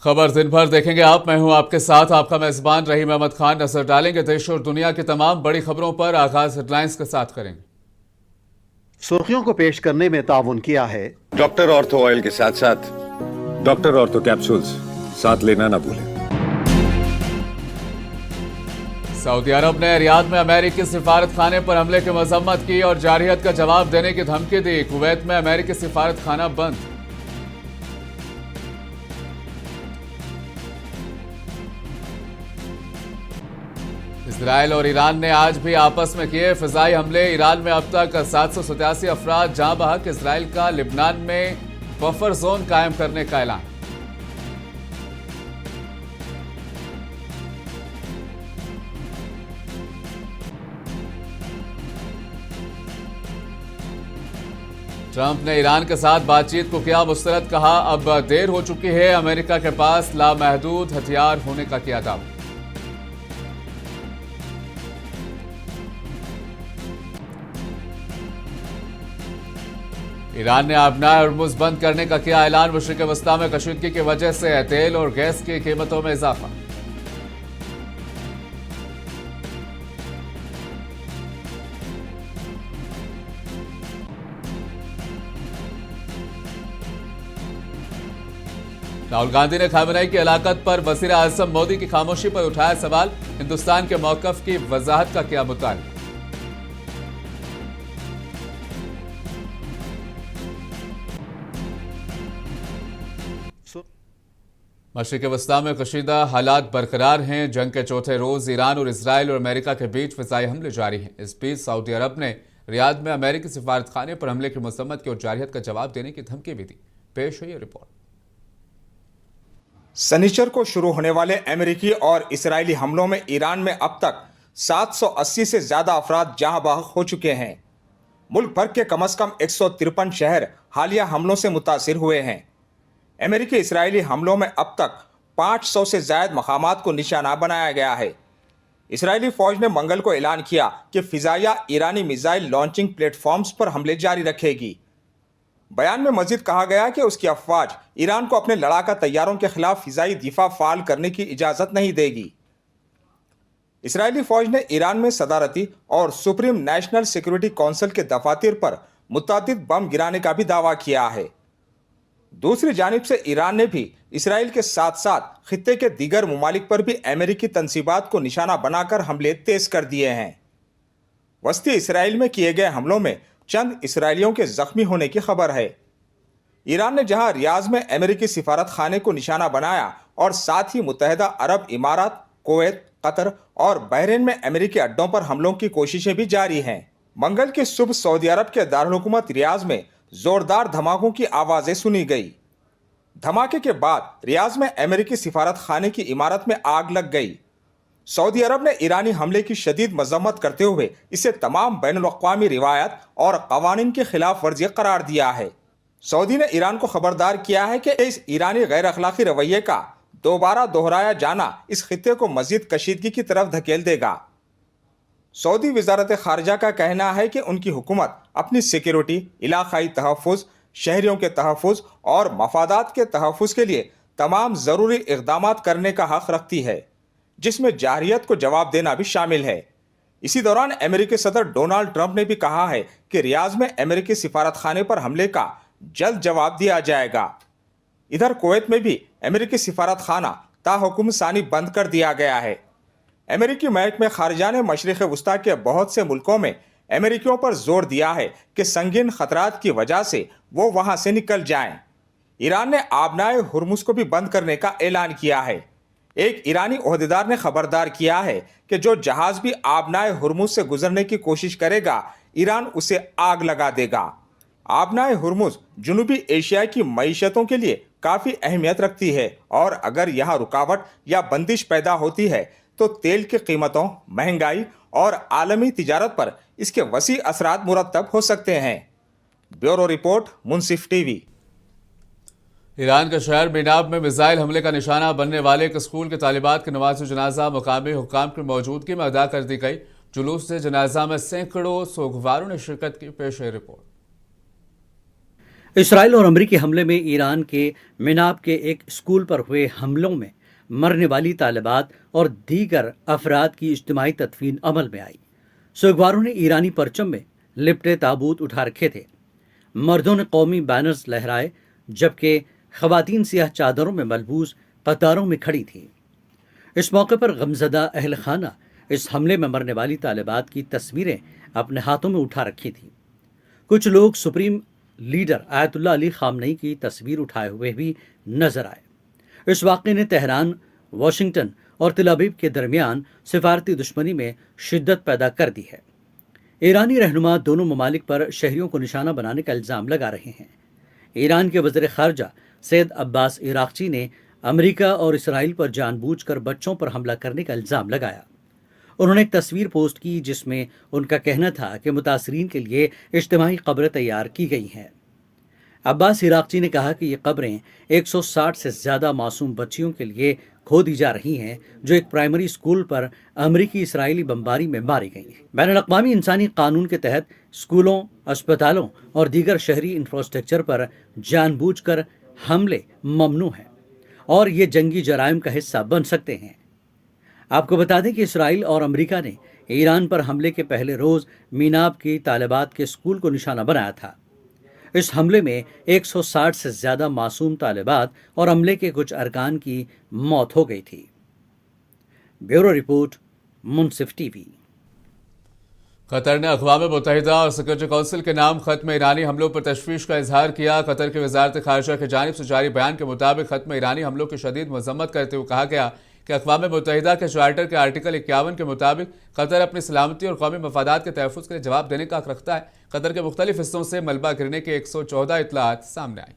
खबर दिन भर देखेंगे आप। मैं हूं आपके साथ आपका मेजबान रहीम अहमद खान। नजर डालेंगे देश और दुनिया की तमाम बड़ी खबरों पर। आगाज हेडलाइंस के साथ करेंगे। सुर्खियों को पेश करने में ताउन किया है डॉक्टर ऑर्थो ऑयल के साथ साथ डॉक्टर ऑर्थो कैप्सूल्स साथ लेना ना भूलें। सऊदी अरब ने रियाद में अमेरिकी सिफारत खाने पर हमले की मजम्मत की और जारहियत का जवाब देने की धमकी दी। कुवैत में अमेरिकी सिफारत खाना बंद। इजराइल और ईरान ने आज भी आपस में किए फिजाई हमले। ईरान में अब तक 787 अफराद जाँ बहक। इजराइल का लिबनान में बफर जोन कायम करने का ऐलान। ट्रंप ने ईरान के साथ बातचीत को किया मुस्तरद। कहा अब देर हो चुकी है, अमेरिका के पास लामहदूद हथियार होने का किया दावा। ईरान ने आबनाए हॉर्मुज़ बंद करने का किया ऐलान। मशरिक़ वस्ता में कशीदगी की वजह से तेल और गैस की कीमतों में इजाफा। राहुल गांधी ने खामेनेई की हलाकत पर वज़ीर आज़म मोदी की खामोशी पर उठाया सवाल। हिंदुस्तान के मौक़िफ़ की वजाहत का किया मुतालिबा। मशरिक़ वस्ता में कशीदा हालात बरकरार हैं। जंग के चौथे रोज ईरान और इजराइल और अमेरिका के बीच फिजाई हमले जारी हैं। इस बीच सऊदी अरब ने रियाद में अमेरिकी सिफारत खाने पर हमले की मजम्मत की और जारहियत का जवाब देने की धमकी भी दी। पेश है ये रिपोर्ट। शनिचर को शुरू होने वाले अमेरिकी और इजरायली हमलों में ईरान में अब तक 780 से ज्यादा अफराद जहां बहक हो चुके हैं। मुल्क भर के कम से कम 153 शहर हालिया हमलों से मुतासिर हुए हैं। अमेरिकी इजरायली हमलों में अब तक 500 से ज्यादा मकामात को निशाना बनाया गया है। इजरायली फौज ने मंगल को ऐलान किया कि फिजाइया ईरानी मिसाइल लॉन्चिंग प्लेटफॉर्म्स पर हमले जारी रखेगी। बयान में मजीद कहा गया कि उसकी अफवाज ईरान को अपने लड़ाका तैयारों के खिलाफ फिजाई दिफा फाल करने की इजाज़त नहीं देगी। इजरायली फौज ने ईरान में सदारती और सुप्रीम नेशनल सिक्योरिटी काउंसिल के दफातर पर मुतअद्दिद बम गिराने का भी दावा किया है। दूसरी जानिब से ईरान ने भी इसराइल के साथ साथ खित्ते के दीगर ममालिक पर भी अमेरिकी तंसीबात को निशाना बनाकर हमले तेज कर दिए हैं। वस्ती इसराइल में किए गए हमलों में चंद इसराइलियों के जख्मी होने की खबर है। ईरान ने जहां रियाद में अमेरिकी सिफारत खाने को निशाना बनाया और साथ ही मुत्तहिदा अरब इमारात, कुवैत, कतर और बहरीन में अमेरिकी अड्डों पर हमलों की कोशिशें भी जारी हैं। मंगल की सुबह सऊदी अरब के दारुल-हुकूमत रियाद में जोरदार धमाकों की आवाजें सुनी गई। धमाके के बाद रियाद में अमेरिकी सिफारत खाने की इमारत में आग लग गई। सऊदी अरब ने ईरानी हमले की शदीद मजम्मत करते हुए इसे तमाम बैनुल-अक़वामी रिवायत और कवानीन की खिलाफ वर्जी करार दिया है। सऊदी ने ईरान को खबरदार किया है कि इस ईरानी गैर अखलाकी रवैये का दोबारा दोहराया जाना इस खित्ते को मजीद कशीदगी की तरफ धकेल देगा। सऊदी वजारत खारजा का कहना है कि उनकी हुकूमत अपनी सिक्योरिटी, इलाकाई तहफ़्फ़ुज़, शहरियों के तहफ़्फ़ुज़ और मफादात के तहफ़्फ़ुज़ के लिए तमाम ज़रूरी इक़दामात करने का हक़ रखती है, जिसमें जारहियत को जवाब देना भी शामिल है। इसी दौरान अमेरिकी सदर डोनाल्ड ट्रंप ने भी कहा है कि रियाद में अमेरिकी सिफारत खाने पर हमले का जल्द जवाब दिया जाएगा। इधर कुवैत में भी अमेरिकी सिफारत खाना ताहुकुम सानी बंद कर दिया गया है। अमेरिकी महकमे खारजा ने मशरिक़ वस्ता के बहुत से मुल्कों में अमेरिकियों पर जोर दिया है कि संगीन खतरात की वजह से वो वहां से निकल जाएं। ईरान ने आबनाए हॉर्मुज़ को भी बंद करने का ऐलान किया है। एक ईरानी ओहदेदार ने खबरदार किया है कि जो जहाज भी आबनाए हॉर्मुज़ से गुजरने की कोशिश करेगा, ईरान उसे आग लगा देगा। आबनाए हॉर्मुज़ जनूबी एशिया की मईशतों के लिए काफ़ी अहमियत रखती है और अगर यहाँ रुकावट या बंदिश पैदा होती है तो तेल की कीमतों, महंगाई और आलमी तिजारत पर इसके वसी असरात मुरतब हो सकते हैं। ब्यूरो रिपोर्ट, मुंसिफ टीवी। ईरान के शहर मिनाब में मिसाइल हमले का निशाना बनने वाले एक स्कूल के तालिबात की नमाज जनाजा मुकामी हुक्काम की मौजूदगी में अदा कर दी गई। जुलूस से जनाजा में सैकड़ों सोगवारों ने शिरकत की। पेश है रिपोर्ट। इसराइल और अमेरिकी हमले में ईरान के मिनाब के एक स्कूल पर हुए हमलों में मरने वाली तालिबात और दीगर अफराद की इज्तिमाई तदफीन अमल में आई। सुगवारों ने ईरानी परचम में लिपटे ताबूत उठा रखे थे। मर्दों ने कौमी बैनर्स लहराए, जबकि खवातीन सियाह चादरों में मलबूस कतारों में खड़ी थी। इस मौके पर गमजदा अहल खाना इस हमले में मरने वाली तालिबात की तस्वीरें अपने हाथों में उठा रखी थी। कुछ लोग सुप्रीम लीडर आयतुल्लाह अली खामनई की तस्वीर उठाए हुए भी नजर आए। इस वाक़े ने तेहरान, वाशिंगटन और तेल अवीव के दरमियान सिफारती दुश्मनी में शिद्दत पैदा कर दी है। ईरानी रहनुमा दोनों ममालिक पर शहरियों को निशाना बनाने का इल्ज़ाम लगा रहे हैं। ईरान के वज़ीर ख़ारजा सैयद अब्बास इराक़ची ने अमेरिका और इसराइल पर जानबूझकर बच्चों पर हमला करने का इल्ज़ाम लगाया। उन्होंने एक तस्वीर पोस्ट की जिसमें उनका कहना था कि मुतासरीन के लिए इज्तिमाई कब्रें तैयार की गई हैं। अब्बास इराक़ची ने कहा कि ये कब्रें 160 से ज़्यादा मासूम बच्चियों के लिए खोदी जा रही हैं, जो एक प्राइमरी स्कूल पर अमेरिकी इसराइली बमबारी में मारी गई। बैनुल-अक़वामी इंसानी कानून के तहत स्कूलों, अस्पतालों और दीगर शहरी इंफ्रास्ट्रक्चर पर जानबूझकर हमले ममनू हैं और ये जंगी जराइम का हिस्सा बन सकते हैं। आपको बता दें कि इसराइल और अमेरिका ने ईरान पर हमले के पहले रोज़ मीनाब की तालिबात के स्कूल को निशाना बनाया था। इस हमले में 160 से ज़्यादा मासूम तालिबात और अमले के कुछ अरकान की मौत हो गई थी। ब्यूरो रिपोर्ट, मुनसिफ टीवी। कतर ने अक़वाम मुत्तहिदा और सिक्योरिटी काउंसिल के नाम खत में ईरानी हमलों पर तशवीश का इजहार किया। कतर की वजारत ख़ारिजा की जानिब से जारी बयान के मुताबिक खत में ईरानी हमलों की शदीद मज़म्मत करते हुए कहा गया कि अक़वाम मुत्तहिदा के चार्टर के आर्टिकल 51 के मुताबिक कतर अपनी सलामती और कौमी मफादात के तहफ़्फ़ुज़ के लिए जवाब देने का हक़ रखता है। कतर के मुख्तलिफ हिस्सों से मलबा गिरने के 114 इतलात सामने आई।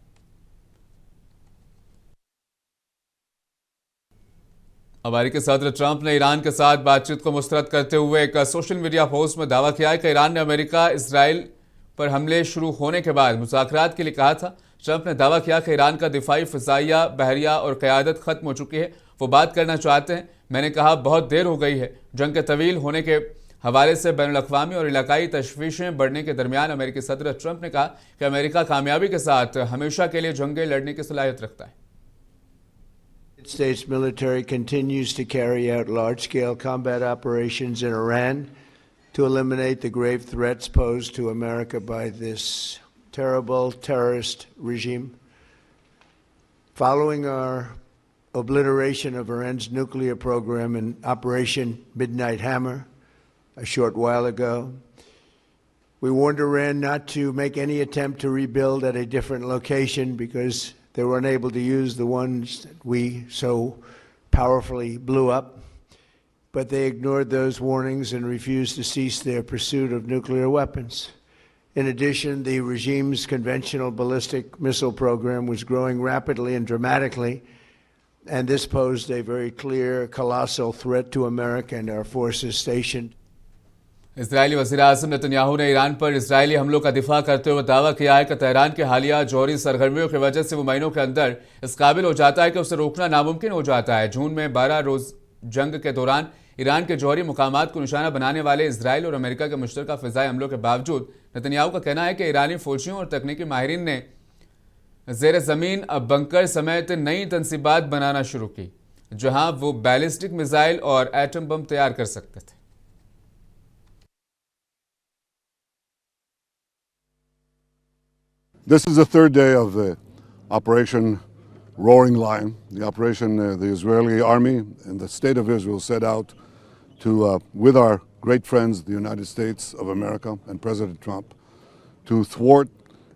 अमेरिकी सदर ट्रंप ने ईरान के साथ बातचीत को मुस्तरद करते हुए एक सोशल मीडिया पोस्ट में दावा किया है कि ईरान ने अमेरिका इसराइल पर हमले शुरू होने के बाद मुज़ाकरात के लिए कहा था। ट्रंप ने दावा किया कि ईरान का दिफाई, फ़िज़ाइया, बहरिया और क़यादत ख़त्म हो चुकी है। वो बात करना चाहते हैं। मैंने कहा बहुत देर हो गई है। जंग के तवील होने के हवाले से बैनुल-अक़वामी और इलाकाई तशवीशें बढ़ने के दरमियान अमेरिकी सदर ट्रंप ने कहा कि अमेरिका कामयाबी के साथ हमेशा के लिए जंगें लड़ने की सलाहियत रखता है। The United States military continues to carry out large-scale combat operations in Iran to eliminate the grave threats posed to America by this terrible terrorist regime. Following our obliteration of Iran's nuclear program in Operation Midnight Hammer a short while ago, we warned Iran not to make any attempt to rebuild at a different location because they were unable to use the ones that we so powerfully blew up. But they ignored those warnings and refused to cease their pursuit of nuclear weapons. In addition, the regime's conventional ballistic missile program was growing rapidly and dramatically, and this posed a very clear, colossal threat to America and our forces stationed. Israeli वज़ीर आज़म Netanyahu ने Iran पर Israeli हमलों का दिफा करते हुए दावा किया है कि तेहरान के हालिया जौहरी सरगर्मियों की वजह से वो महीनों के अंदर इस काबिल हो जाता है कि उसे रोकना नामुमकिन हो जाता है। जून में 12 रोज़ जंग के दौरान ईरान के जौहरी मुकामात को निशाना बनाने वाले इजराइल और अमेरिका के मुश्तरका फ़िज़ाई हमलों के बावजूद नेतन्याहू का कहना है कि ईरानी फौजियों और तकनीकी माहिरीन ने ज़ेर ज़मीन बंकर समेत नई तनसीबात बनाना शुरू की, जहाँ वो बैलिस्टिक मिसाइल और एटम बम तैयार कर सकते थे। This is the third day of the Operation Roaring Lion. The operation, the Israeli army and the state of Israel set out to, with our great friends, the United States of America and President Trump, to thwart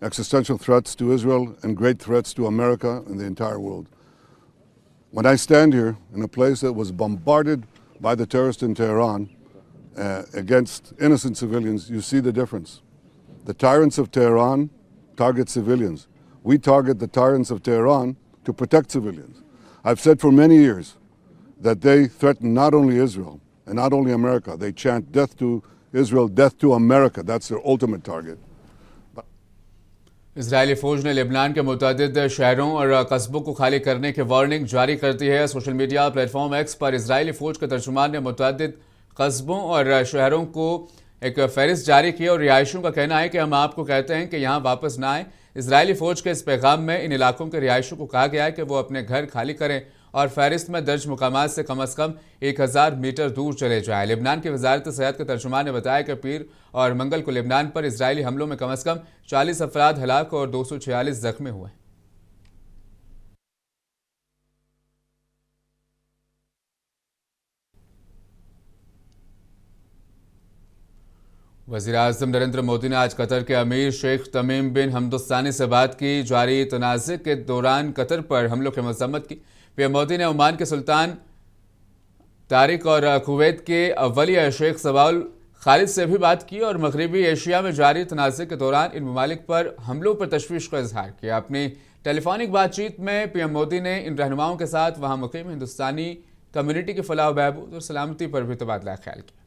existential threats to Israel and great threats to America and the entire world. When I stand here in a place that was bombarded by the terrorists in Tehran against innocent civilians, you see the difference. The tyrants of Tehran target civilians. We target the tyrants of Tehran to protect civilians. I've said for many years that they threaten not only Israel and not only America, they chant death to Israel, death to America. That's their ultimate target. Israeli फौज ने Lebanon के मुतअद्दिद शहरों और कस्बों को खाली करने की वार्निंग जारी कर दी है। सोशल मीडिया प्लेटफॉर्म एक्स पर इजरायली फौज के तर्जुमान ने मुतअद्दिद कस्बों और शहरों को एक फहरिस्त जारी की और रिहायशियों का कहना है कि हम आपको कहते हैं कि यहाँ वापस ना आए। इजरायली फौज के इस पैगाम में इन इलाकों के रिहायशियों को कहा गया है कि वो अपने घर खाली करें और फहरिस्त में दर्ज मुकामात से कम 1000 मीटर दूर चले जाएं। लेबनान की वजारत सेहत के तर्जुमान ने बताया कि पीर और मंगल को लेबनान पर इजरायली हमलों में कम 40 अफराद हलाक और 246 जख्मी हुए। वज़ीर-ए-आज़म नरेंद्र मोदी ने आज कतर के अमीर शेख तमीम बिन हमद अल-थानी से बात की। जारी तनाज़े के दौरान कतर पर हमलों की मज़म्मत की। पीएम मोदी ने ओमान के सुल्तान तारिक और कुवैत के अव्वलिया शेख सबाउल खालिद से भी बात की और मगरबी एशिया में जारी तनाज़े के दौरान इन ममालिक पर हमलों पर तशवीश का इजहार किया। अपनी टेलीफोनिक बातचीत में पीएम मोदी ने इन रहनुमाओं के साथ वहाँ मुक़ीम हिंदुस्तानी कम्युनिटी की फलाह व बहबूद और सलामती पर भी तबादला ख्याल किया।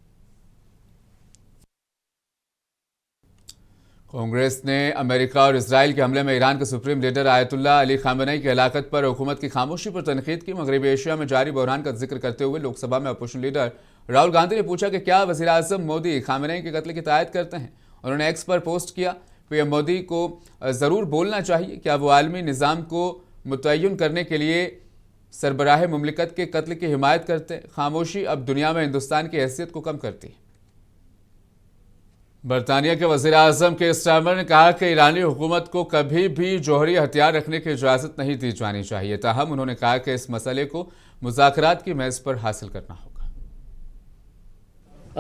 कांग्रेस ने अमेरिका और इजराइल के हमले में ईरान के supreme leader Ayatollah Ali Khamenei की हलाकत पर हुकूमत की खामोशी पर तनकीद की। मगरबी एशिया में जारी बहरान का जिक्र करते हुए लोकसभा में अपोजिशन लीडर राहुल गांधी ने पूछा कि क्या वज़ीर-ए-आज़म मोदी खामेनी के कत्ल की तायद करते हैं। उन्होंने एक्स पर पोस्ट किया, पीएम मोदी को ज़रूर बोलना चाहिए, क्या वो आलमी निज़ाम को मुतय्यन करने के लिए सरबराह मुमलिकत के कत्ल की हिमायत करते हैं। खामोशी अब दुनिया में हिंदुस्तान की हैसियत को कम करती है। बरतानिया के वज़ीर-ए-आज़म के स्टारमर ने कहा कि ईरानी हुकूमत को कभी भी जौहरी हथियार रखने की इजाज़त नहीं दी जानी चाहिए। ताहम उन्होंने कहा कि इस मसले को मुज़ाकरात की मेज़ पर हासिल करना होगा।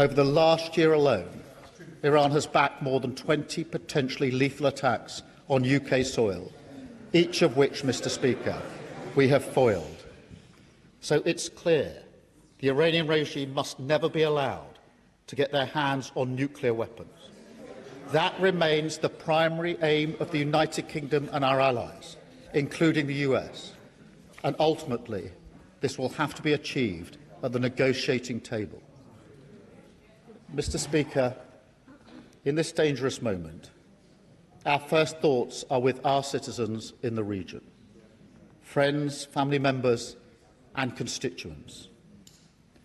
Over the last year alone, Iran has backed more than 20 potentially lethal attacks on UK soil, each of which, Mr. Speaker, we have foiled. So it's clear the Iranian regime must never be allowed to get their hands on nuclear weapons. That remains the primary aim of the United Kingdom and our allies, including the US. And ultimately, this will have to be achieved at the negotiating table. Mr. Speaker, in this dangerous moment, our first thoughts are with our citizens in the region, friends, family members, and constituents.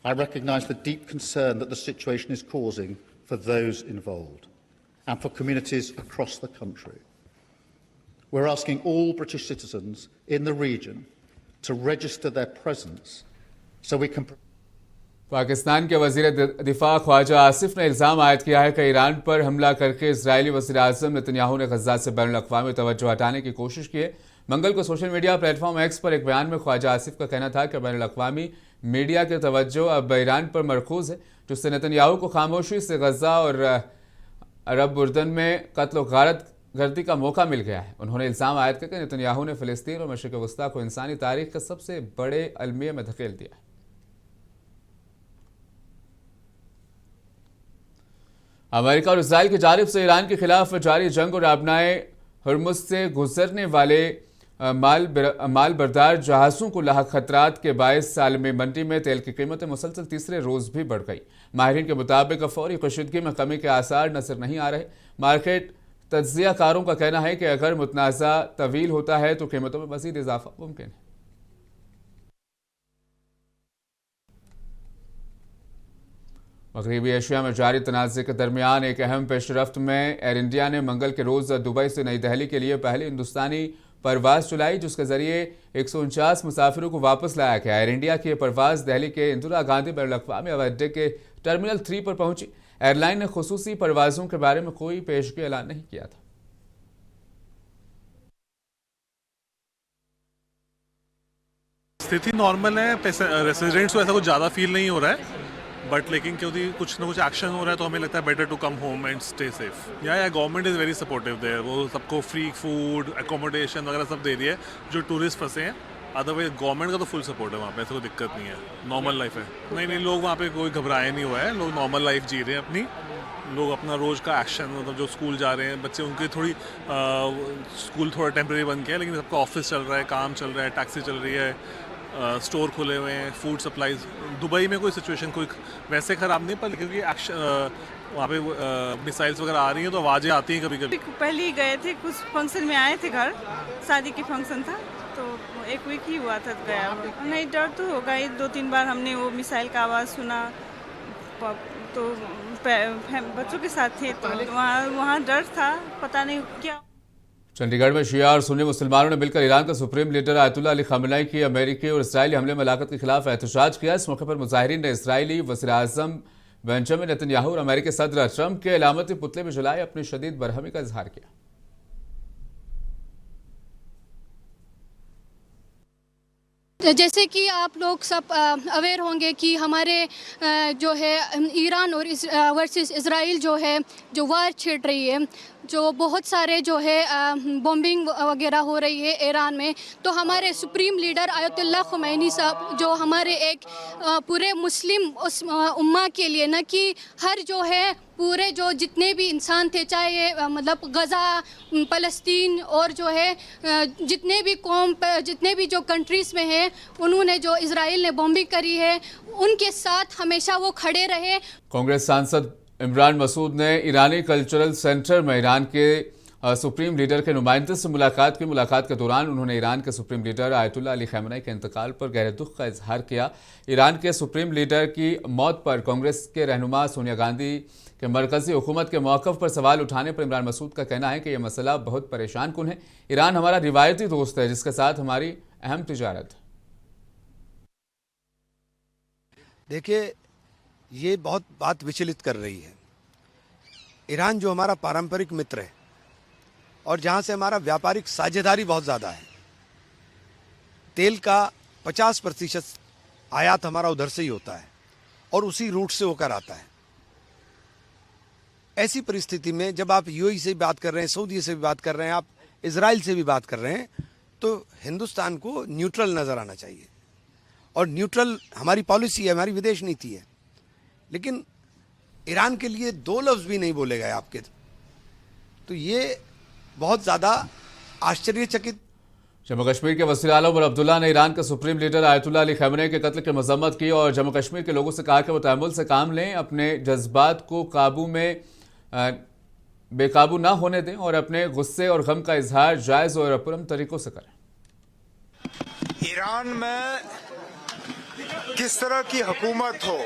I recognise the deep concern that the situation is causing for those involved and for communities across the country. We're asking all British citizens in the region to register their presence so we can. Pakistan के वज़ीर दिफा ख्वाजा आसिफ ने इल्ज़ाम आयद किया है कि Iran पर हमला करके इजरायली वज़ीर-ए-आज़म नेतन्याहू ने गज़ा से बैनुल-अक़वामी तवज्जो हटाने की कोशिश की है। मंगल को सोशल मीडिया प्लेटफॉर्म एक्स पर एक बयान में ख्वाजा आसिफ का कहना था कि बैनुल-अक़वामी मीडिया की तवज्जो अब ईरान पर मरकूज़ है, जिससे नेतन्याहू को खामोशी से गज़ा और अरब उर्दन में कत्ल व गारत गर्दी का मौका मिल गया है। उन्होंने इल्ज़ाम आयद किया कि नेतन्याहू ने फ़लस्तीन और मशरिक़ वस्ता को इंसानी तारीख़ के सबसे बड़े अलमिया में धकेल दिया है। अमेरिका और इजराइल की जानिब से ईरान के खिलाफ जारी जंग और आबनाए हुर्मुज़ से गुजरने वाले माल बरदार जहाज़ों को लाहक खतरात के बायस आलमी मंडी में तेल की कीमतें मुसलसल तीसरे रोज़ भी बढ़ गई। माहिरीन के मुताबिक फौरी कशीदगी में कमी के आसार नजर नहीं आ रहे। मार्केट तज्ज़ियाकारों का कहना है कि अगर मुतनाज़ा तवील होता है तो कीमतों में मज़ीद इजाफा मुमकिन है। मगरबी एशिया में जारी तनाज़े के दरमियान एक अहम पेशरफ्त में एयर इंडिया ने मंगल के रोज़ दुबई से नई दिल्ली के लिए पहली हिंदुस्तानी परवाज़ चलाई, जिसके ज़रिए 149 मुसाफिरों को वापस लाया गया। एयर इंडिया की परवाज़ दिल्ली के इंदिरा गांधी बैनुल-अक़वामी हवाई अड्डे के टर्मिनल 3 पर पहुंची। एयरलाइन ने खुसूसी परवाज़ों के बारे में कोई पेशगी ऐलान नहीं किया था। स्थिति नॉर्मल है, रेसिडेंट्स को ऐसा कुछ ज़्यादा फील नहीं हो रहा है, बट लेकिन क्योंकि कुछ ना कुछ एक्शन हो रहा है तो हमें लगता है better to come home and stay safe. Yeah government is very supportive there, वो सबको फ्री फूड एकोमोडेशन वगैरह सब दे रही है जो टूरिस्ट फंसे हैं। अदरवाइज गवर्नमेंट का तो फुल सपोर्ट है वहाँ पे, ऐसा कोई दिक्कत नहीं है, नॉर्मल लाइफ है। नहीं लोग वहाँ पे कोई घबराए नहीं हुआ है, लोग नॉर्मल लाइफ जी रहे हैं अपनी। लोग अपना रोज़ का एक्शन, मतलब जो स्कूल जा रहे हैं बच्चे, उनकी थोड़ी स्कूल थोड़ा टेम्प्रेरी बन गया है, लेकिन सबका ऑफिस चल रहा है, काम चल रहा है, टैक्सी चल रही है, स्टोर खुले हुए हैं, फूड सप्लाईज। दुबई में कोई सिचुएशन कोई वैसे ख़राब नहीं, पर क्योंकि वहाँ पे मिसाइल्स वगैरह आ रही हैं तो आवाज़ें आती हैं कभी कभी। पहले ही गए थे, कुछ फंक्शन में आए थे, घर शादी की फंक्शन था तो 1 वीक ही हुआ था गया। नहीं, डर तो होगा ही, 2-3 बार हमने वो मिसाइल का आवाज़ सुना तो बच्चों के साथ थे, तो वहाँ डर था, पता नहीं क्या। चंडीगढ़ में शिया और सुन्नी मुसलमानों ने मिलकर ईरान का सुप्रीम लीडर आयतुल्ला अली खamenei की अमेरिकी और इसराइली हमले में हलाकत के खिलाफ एहतजाज किया। इस मौके पर मुजाहिरीन ने इसराइली वज़ीर-ए-आज़म बेंजामिन नेतन्याहू और अमेरिकी सदर ट्रंप के अलामती पुतले में जलाए अपनी शदीद बरहमी का इजहार किया। जैसे कि आप लोग सब अवेयर होंगे कि हमारे जो है ईरान और वर्सेस इजराइल जो है जो वार छिड़ रही है, जो बहुत सारे जो है बॉम्बिंग वगैरह हो रही है ईरान में, तो हमारे सुप्रीम लीडर आयतुल्ला खamenei साहब जो हमारे एक पूरे मुस्लिम उस उम्मा के लिए न कि हर जो है पूरे जो जितने भी इंसान थे, चाहे मतलब गज़ा, फ़लस्तीन और जो है जितने भी कौम जितने भी जो कंट्रीज़ में है, उन्होंने जो इजराइल ने बॉम्बिंग करी है उनके साथ हमेशा वो खड़े रहे। कांग्रेस सांसद इमरान मसूद ने ईरानी कल्चरल सेंटर में ईरान के सुप्रीम लीडर के नुमाइंदे से मुलाकात की। मुलाकात के दौरान उन्होंने ईरान के सुप्रीम लीडर आयतुल्ला अली खamenei के इंतकाल पर गहरे दुख का इजहार किया। ईरान के सुप्रीम लीडर की मौत पर कांग्रेस के रहनुमा सोनिया गांधी के मरकजी हुकूमत के मौक़िफ़ पर सवाल उठाने पर इमरान मसूद का कहना है कि यह मसला बहुत परेशान कुन है। ईरान हमारा रिवायती दोस्त है जिसके साथ हमारी अहम तिजारत है। देखिए, ये बहुत बात विचलित कर रही है। ईरान जो हमारा पारंपरिक मित्र है और जहाँ से हमारा व्यापारिक साझेदारी बहुत ज़्यादा है, तेल का 50% आयात हमारा उधर से ही होता है और उसी रूट से होकर आता है। ऐसी परिस्थिति में जब आप यूएई से भी बात कर रहे हैं, सऊदी से भी बात कर रहे हैं, आप इजराइल से भी बात कर रहे हैं, तो हिंदुस्तान को न्यूट्रल नज़र आना चाहिए। और न्यूट्रल हमारी पॉलिसी है, हमारी विदेश नीति है। लेकिन ईरान के लिए दो लफ्ज़ भी नहीं बोले गए आपके, तो ये बहुत ज़्यादा आश्चर्यचकित। जम्मू कश्मीर के वज़ीर आज़म और अब्दुल्ला ने ईरान के सुप्रीम लीडर आयतुल्ला अली खamenei के कत्ल की मजम्मत की और जम्मू कश्मीर के लोगों से कहा कि वो तहम्मुल से काम लें, अपने जज्बात को काबू में बेकाबू ना होने दें और अपने गुस्से और गम का इजहार जायज़ और पुरअमन तरीक़ों से करें। ईरान में किस तरह की हुकूमत हो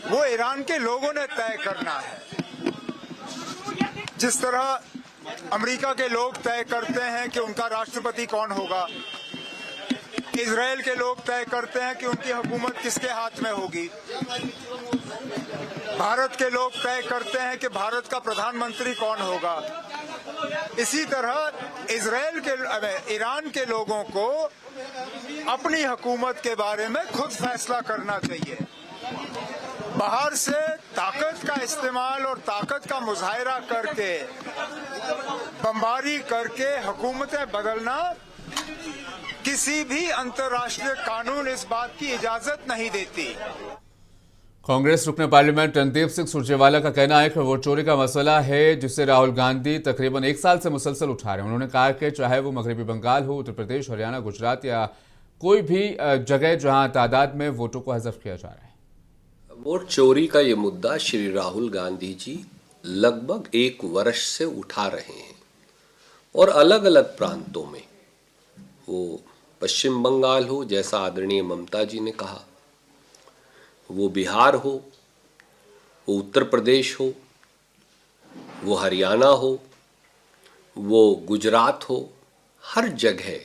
वो ईरान के लोगों ने तय करना है। जिस तरह अमेरिका के लोग तय करते हैं कि उनका राष्ट्रपति कौन होगा, इजराइल के लोग तय करते हैं कि उनकी हुकूमत किसके हाथ में होगी, भारत के लोग तय करते हैं कि भारत का प्रधानमंत्री कौन होगा। इसी तरह ईरान के लोगों को अपनी हुकूमत के बारे में खुद फैसला करना चाहिए। बाहर से ताकत का इस्तेमाल और ताकत का मुजाहिरा करके, बमबारी करके हुकूमतें बदलना किसी भी अंतर्राष्ट्रीय कानून इस बात की इजाजत नहीं देती। कांग्रेस रुकन पार्लियामेंट रणदीप सिंह सुरजेवाला का कहना है कि वोट चोरी का मसला है जिसे राहुल गांधी तकरीबन 1 साल से मुसलसल उठा रहे हैं। उन्होंने कहा कि चाहे वो मगरबी बंगाल हो, उत्तर प्रदेश, हरियाणा, गुजरात या कोई भी जगह जहां तादाद में वोटों को हज़फ किया जा रहा है। वोट चोरी का ये मुद्दा श्री राहुल गांधी जी लगभग 1 वर्ष से उठा रहे हैं और अलग अलग प्रांतों में, वो पश्चिम बंगाल हो जैसा आदरणीय ममता जी ने कहा, वो बिहार हो, वो उत्तर प्रदेश हो, वो हरियाणा हो, वो गुजरात हो, हर जगह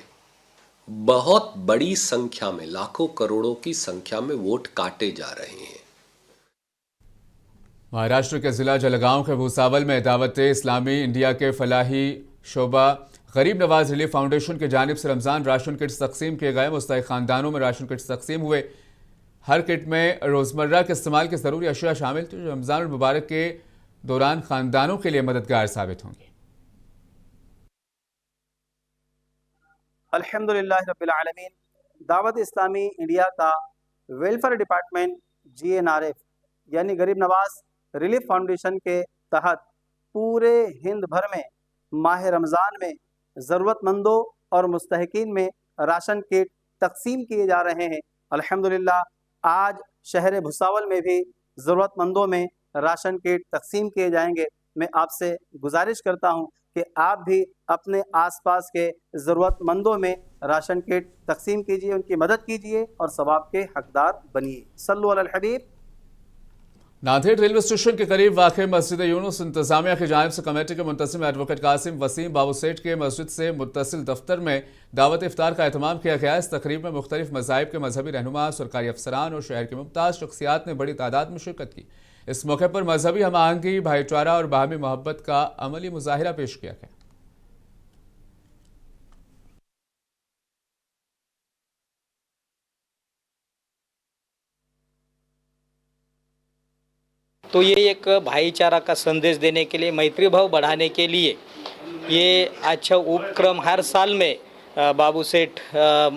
बहुत बड़ी संख्या में, लाखों करोड़ों की संख्या में वोट काटे जा रहे हैं। महाराष्ट्र के जिला जलगांव के भूसावल में दावत-ए-इस्लामी इंडिया के फलाही शोबा गरीब नवाज रिलीफ फाउंडेशन की जानिब से रमज़ान राशन किट्स तकसीम किए गए। मुस्तहिक खानदानों में राशन किट्स तकसीम हुए। हर किट में रोज़मर्रा के इस्तेमाल की ज़रूरी अशिया शामिल थी जो रमज़ान मुबारक के दौरान खानदानों के लिए मददगार साबित होंगी। अल्हम्दुलिल्लाह रब्बिल आलमीन। दावत-ए-इस्लामी इंडिया का वेलफेयर डिपार्टमेंट GNRF यानी गरीब नवाज रिलीफ फाउंडेशन के तहत पूरे हिंद भर में माह रमज़ान में ज़रूरतमंदों और मुस्तहिकीन में राशन किट तकसीम किए जा रहे हैं। अल्हम्दुलिल्लाह आज शहर भुसावल में भी ज़रूरतमंदों में राशन किट तकसीम किए जाएंगे। मैं आपसे गुजारिश करता हूं कि आप भी अपने आसपास के ज़रूरतमंदों में राशन किट तकसीम कीजिए, उनकी मदद कीजिए और सवाब के हकदार बनिए। सल्लु अलल हबीब। नांदेड़ रेलवे स्टेशन के करीब वाक़ मस्जिद यूनुस इंतजामिया की जानिब से कमेटी के मुंतसिम एडवोकेट कासिम वसीम बाबू सेठ के मस्जिद से मुत्तसिल दफ्तर में दावत इफ्तार का एहतमाम किया गया। इस तकरीब में मुख्तलिफ मज़ाहिब के मजहबी रहनुमा, सरकारी अफसरान और शहर की मुमताज़ शख्सियात ने बड़ी तादाद में शिरकत की। इस मौके पर मजहबी हम आहंगी, भाईचारा और बाहमी मोहब्बत का अमली मुजाहिरा पेश किया गया। तो ये एक भाईचारा का संदेश देने के लिए, मैत्री भाव बढ़ाने के लिए ये अच्छा उपक्रम हर साल में बाबू सेठ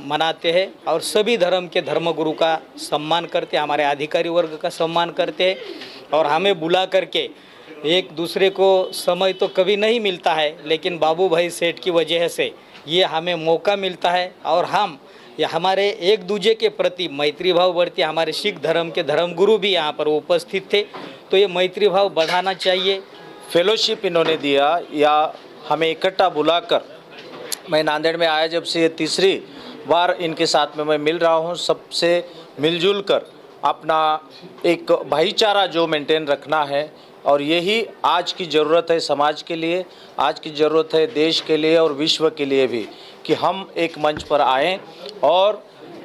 मनाते हैं और सभी धर्म के धर्मगुरु का सम्मान करते हैं, हमारे अधिकारी वर्ग का सम्मान करते हैं और हमें बुला करके एक दूसरे को समय तो कभी नहीं मिलता है, लेकिन बाबू भाई सेठ की वजह से ये हमें मौका मिलता है और हम या हमारे एक दूसरे के प्रति मैत्री भाव बढ़ती है। हमारे सिख धर्म के धर्मगुरु भी यहाँ पर उपस्थित थे, तो ये मैत्री भाव बढ़ाना चाहिए। फेलोशिप इन्होंने दिया या हमें इकट्ठा बुलाकर, मैं नांदेड़ में आया जब से ये तीसरी बार इनके साथ में मैं मिल रहा हूँ। सबसे मिलजुल कर अपना एक भाईचारा जो मेंटेन रखना है और यही आज की ज़रूरत है समाज के लिए, आज की ज़रूरत है देश के लिए और विश्व के लिए भी, कि हम एक मंच पर आएँ और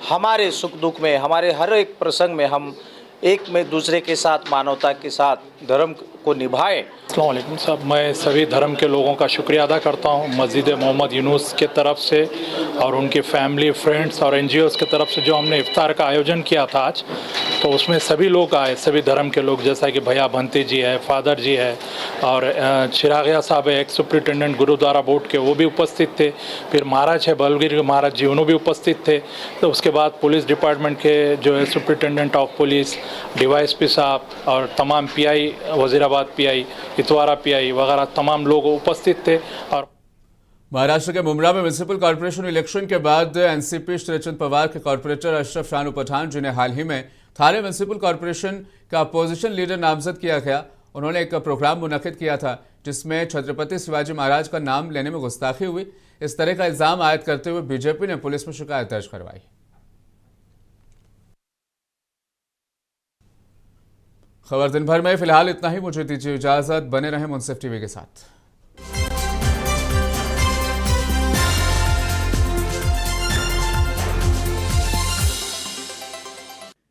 हमारे सुख दुख में, हमारे हर एक प्रसंग में हम एक में दूसरे के साथ, मानवता के साथ धर्म को निभाएं। अस्सलाम वालेकुम साहब, मैं सभी धर्म के लोगों का शुक्रिया अदा करता हूं मस्जिद मोहम्मद यूनुस के तरफ से और उनकी फैमिली, फ्रेंड्स और एनजीओज़ के तरफ से जो हमने इफ्तार का आयोजन किया था आज, तो उसमें सभी लोग आए, सभी धर्म के लोग, जैसा कि भैया भंती जी है, फादर जी है और चिरागिया साहब है, एक्स सुप्रिटेंडेंट गुरुद्वारा बोर्ड के, वो भी उपस्थित थे। फिर महाराज है बलवीर महाराज जी, उन्होंने भी उपस्थित थे। तो उसके बाद पुलिस डिपार्टमेंट के जो है सुप्रिटेंडेंट ऑफ पुलिस, डीवाईएसपी साहब और तमाम pi, Wazirabad pi, Itwara pi वगैरह तमाम लोग उपस्थित थे। और महाराष्ट्र के मुंब्रा में म्युनिसिपल कॉर्पोरेशन इलेक्शन के बाद एनसीपी श्रीचंद पवार के कॉर्पोरेटर अशरफ शानू पठान, जिन्हें हाल ही में थाने म्युनिसिपल कॉर्पोरेशन का अपोजिशन लीडर नामजद किया गया, उन्होंने एक प्रोग्राम मुनक्किद किया था जिसमें छत्रपति शिवाजी महाराज का नाम लेने में गुस्ताखी हुई। इस तरह का इल्जाम आयद करते हुए बीजेपी ने पुलिस में शिकायत दर्ज करवाई। खबर दिन भर में फिलहाल इतना ही। मुझे दीजिए इजाजत, बने रहें मुंसिफ टीवी के साथ।